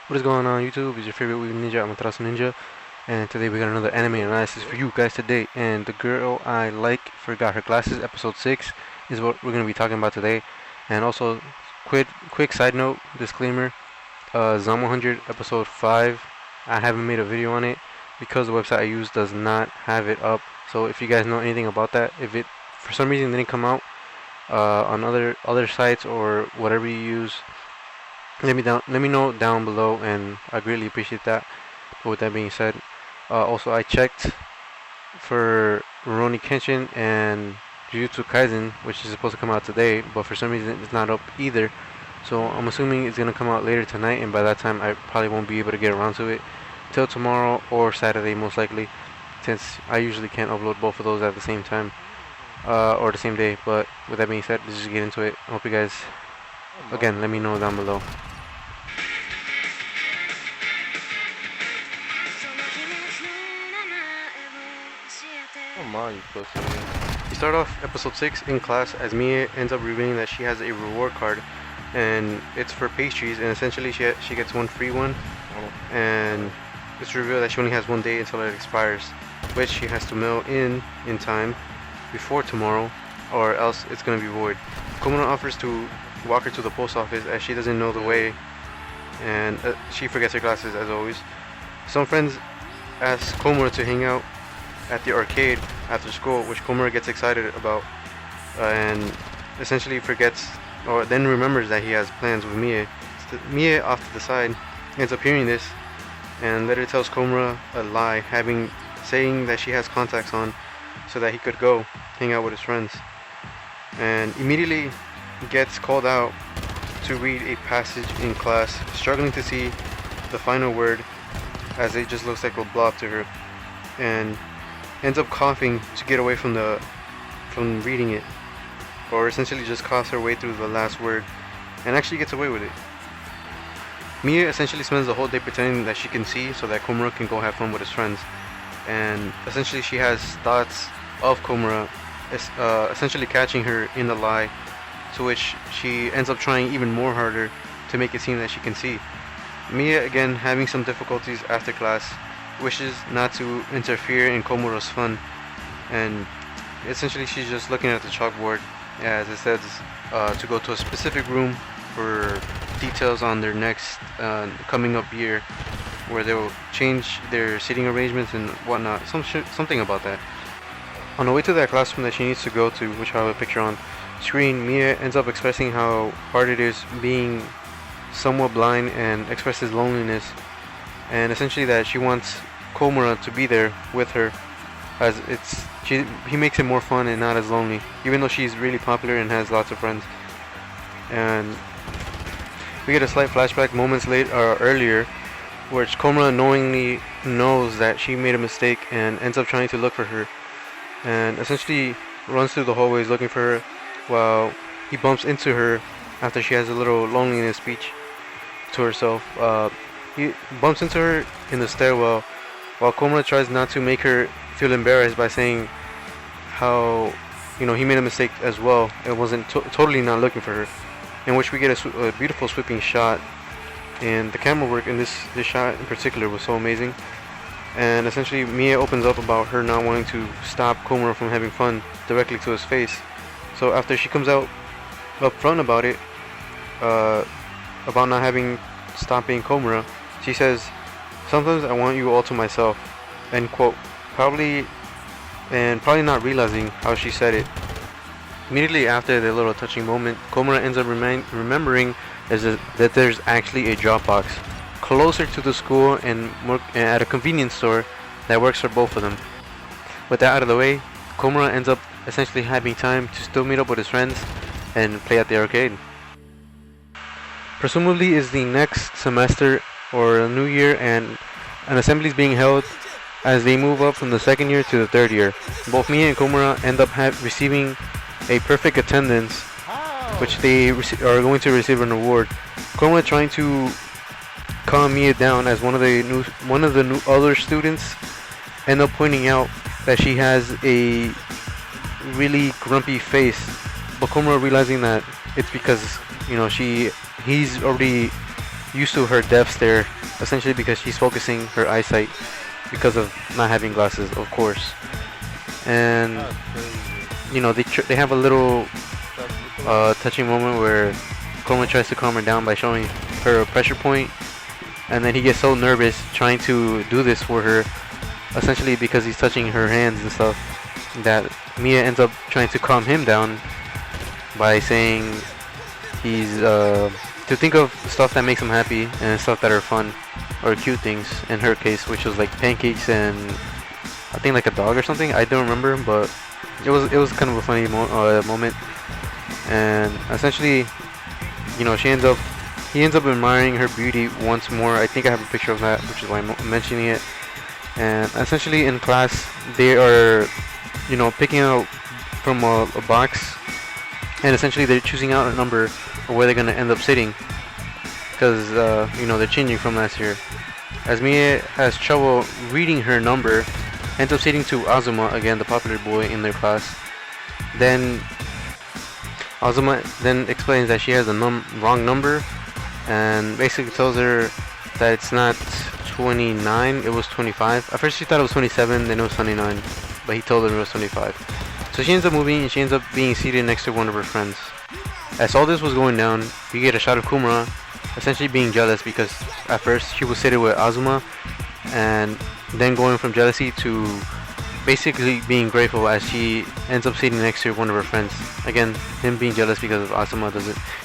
What is going on YouTube? It's your favorite weeb ninja, Amaterasu Ninja, and today we got another anime analysis for you guys today. And the girl I like forgot her glasses, episode 6 is what we're going to be talking about today. And also, quick side note, disclaimer, Zom 100 episode 5, I haven't made a video on it because the website I use does not have it up. So if you guys know anything about that, if it for some reason didn't come out on other sites or whatever you use, let me know down below, and I greatly appreciate that. But with that being said, also I checked for Rurouni Kenshin and Jujutsu Kaisen, which is supposed to come out today, but for some reason it's not up either. So I'm assuming it's gonna come out later tonight, and by that time I probably won't be able to get around to it till tomorrow or Saturday most likely, since I usually can't upload both of those at the same time or the same day. But with that being said, let's just get into it. I hope you guys, again, let me know down below. Come on, you pussy. We start off episode 6 in class as Mie ends up revealing that she has a reward card, and it's for pastries, and essentially she gets one free one, and it's revealed that she only has 1 day until it expires, which she has to mail in time before tomorrow, or else it's going to be void. Komura offers to walk her to the post office as she doesn't know the way, and she forgets her glasses as always. Some friends ask Komura to hang out at the arcade after school, which Komura gets excited about, and essentially forgets, or then remembers that he has plans with Mie. Mie, off to the side, ends up hearing this, and later tells Komura a lie, saying that she has contacts on so that he could go hang out with his friends, and immediately gets called out to read a passage in class, struggling to see the final word as it just looks like a blob to her, and ends up coughing to get away from reading it, or essentially just coughs her way through the last word and actually gets away with it. Mie essentially spends the whole day pretending that she can see so that Komura can go have fun with his friends, and essentially she has thoughts of Komura essentially catching her in the lie, to which she ends up trying even more harder to make it seem that she can see. Mie, again having some difficulties after class, wishes not to interfere in Komura's fun, and essentially she's just looking at the chalkboard as it says to go to a specific room for details on their next coming up year, where they will change their seating arrangements and whatnot, something about that. On the way to that classroom that she needs to go to, which I have a picture on screen, Mie ends up expressing how hard it is being somewhat blind, and expresses loneliness, and essentially that she wants Komura to be there with her, as he makes it more fun and not as lonely, even though she's really popular and has lots of friends. And we get a slight flashback moments earlier, which Komura knowingly knows that she made a mistake and ends up trying to look for her, and essentially runs through the hallways looking for her, while he bumps into her after she has a little loneliness speech to herself. He bumps into her in the stairwell, while Komura tries not to make her feel embarrassed by saying how, he made a mistake as well and wasn't totally not looking for her, in which we get a beautiful sweeping shot, and the camera work in this shot in particular was so amazing. And essentially Mie opens up about her not wanting to stop Komura from having fun directly to his face. So after she comes out up front about it, about not having stopped being Komura, she says, "Sometimes I want you all to myself," end quote. Probably not realizing how she said it. Immediately after the little touching moment, Komura ends up remembering that there's actually a drop box closer to the school and at a convenience store that works for both of them. With that out of the way, Komura ends up essentially having time to still meet up with his friends and play at the arcade. Presumably is the next semester or a new year, and an assembly is being held as they move up from the second year to the third year. Both Mie and Komura end up receiving a perfect attendance, which they are going to receive an award. Komura trying to calm Mie down, as one of the new other students end up pointing out that she has a really grumpy face, but Komura realizing that it's because he's already used to her death stare, essentially because she's focusing her eyesight because of not having glasses, of course. And you know, they have a little touching moment where Komura tries to calm her down by showing her a pressure point, and then he gets so nervous trying to do this for her, essentially because he's touching her hands and stuff, that Mia ends up trying to calm him down by saying he's to think of stuff that makes him happy and stuff that are fun or cute things. In her case, which was like pancakes and I think like a dog or something. I don't remember, but it was kind of a funny moment. And essentially, you know, he ends up admiring her beauty once more. I think I have a picture of that, which is why I'm mentioning it. And essentially in class, they are, you know, picking out from a box, and essentially they're choosing out a number of where they're gonna end up sitting, because you know, they're changing from last year. As Mie has trouble reading her number, ends up sitting to Azuma, again the popular boy in their class. Then Azuma then explains that she has the wrong number, and basically tells her that it's not 29, it was 25. At first she thought it was 27, then it was 29, but he told her it was 25. So she ends up moving, and she ends up being seated next to one of her friends. As all this was going down, you get a shot of Komura essentially being jealous, because at first she was seated with Azuma, and then going from jealousy to basically being grateful as she ends up sitting next to one of her friends. Again, him being jealous because of Azuma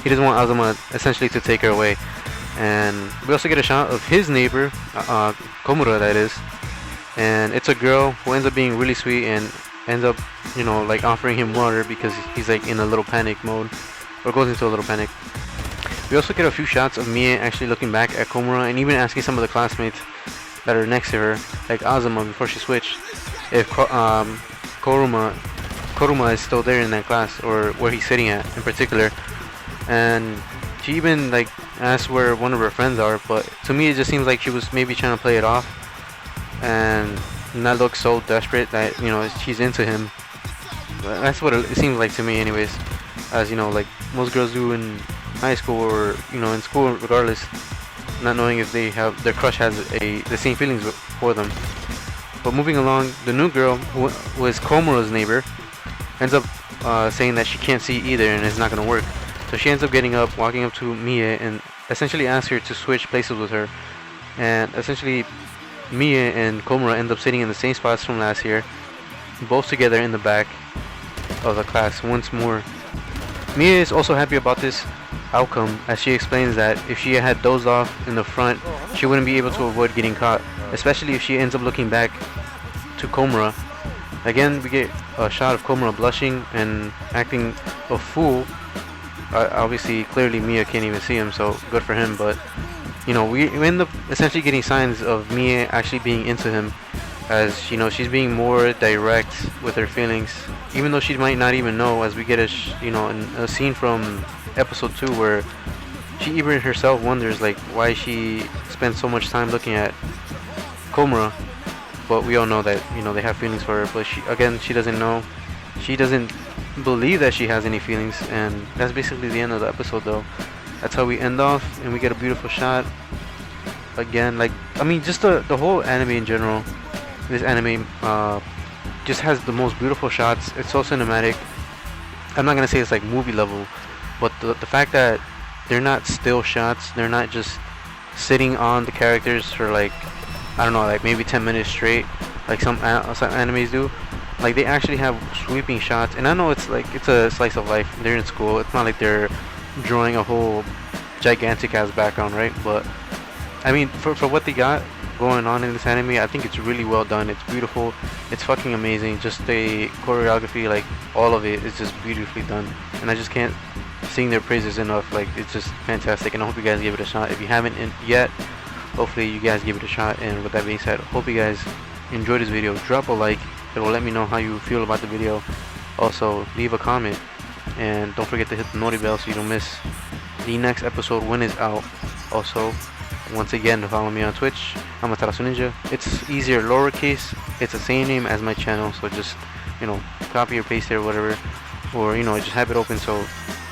he doesn't want Azuma essentially to take her away. And we also get a shot of his neighbor, Komura that is, and it's a girl who ends up being really sweet and ends up, you know, like offering him water because he's like in a little panic mode, or goes into a little panic. We also get a few shots of Mie actually looking back at Komura and even asking some of the classmates that are next to her, like Azuma before she switched, if Koruma is still there in that class, or where he's sitting at in particular. And she even like asked where one of her friends are, but to me it just seems like she was maybe trying to play it off and not look so desperate that, you know, she's into him. That's what it seems like to me anyways, as you know, like most girls do in high school, or you know, in school regardless, not knowing if their crush has the same feelings for them. But moving along, the new girl, who was Komura's neighbor, ends up saying that she can't see either and it's not going to work. So she ends up getting up, walking up to Mie, and essentially asks her to switch places with her. And essentially, Mie and Komura end up sitting in the same spots from last year, both together in the back of the class once more. Mie is also happy about this outcome, as she explains that if she had dozed off in the front, she wouldn't be able to avoid getting caught, especially if she ends up looking back to Komura. Again, we get a shot of Komura blushing and acting a fool. Obviously, clearly Mia can't even see him, so good for him, but you know, we end up essentially getting signs of Mia actually being into him, as you know, she's being more direct with her feelings, even though she might not even know, as we get a scene from episode 2 where she even herself wonders like why she spends so much time looking at Komura. But we all know that, you know, they have feelings for her, but she doesn't know. She doesn't believe that she has any feelings, and that's basically the end of the episode though. That's how we end off, and we get a beautiful shot. Again, like, I mean, just the whole anime in general. This anime just has the most beautiful shots. It's so cinematic. I'm not gonna say it's like movie level, but the fact that they're not still shots, they're not just sitting on the characters for like, I don't know, like maybe 10 minutes straight, like some animes do. Like, they actually have sweeping shots, and I know it's like, it's a slice of life. They're in school. It's not like they're drawing a whole gigantic ass background, right? But I mean, for what they got going on in this anime, I think it's really well done. It's beautiful. It's fucking amazing. Just the choreography, like all of it is just beautifully done, and I just can't sing their praises enough. Like, it's just fantastic, and I hope you guys give it a shot. If you haven't yet, hopefully you guys give it a shot. And with that being said, hope you guys enjoy this video. Drop a like. It will let me know how you feel about the video. Also, leave a comment, and don't forget to hit the noti bell so you don't miss the next episode when it's out. Also, once again, to follow me on Twitch, I'm Atarasu Ninja. It's easier lowercase. It's the same name as my channel, so just, you know, copy or paste it or whatever, or, you know, just have it open so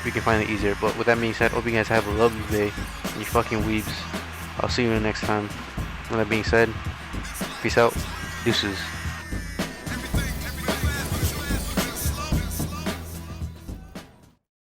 you can find it easier. But with that being said, hope you guys have a lovely day. You fucking weebs. I'll see you next time. With that being said, peace out. Deuces.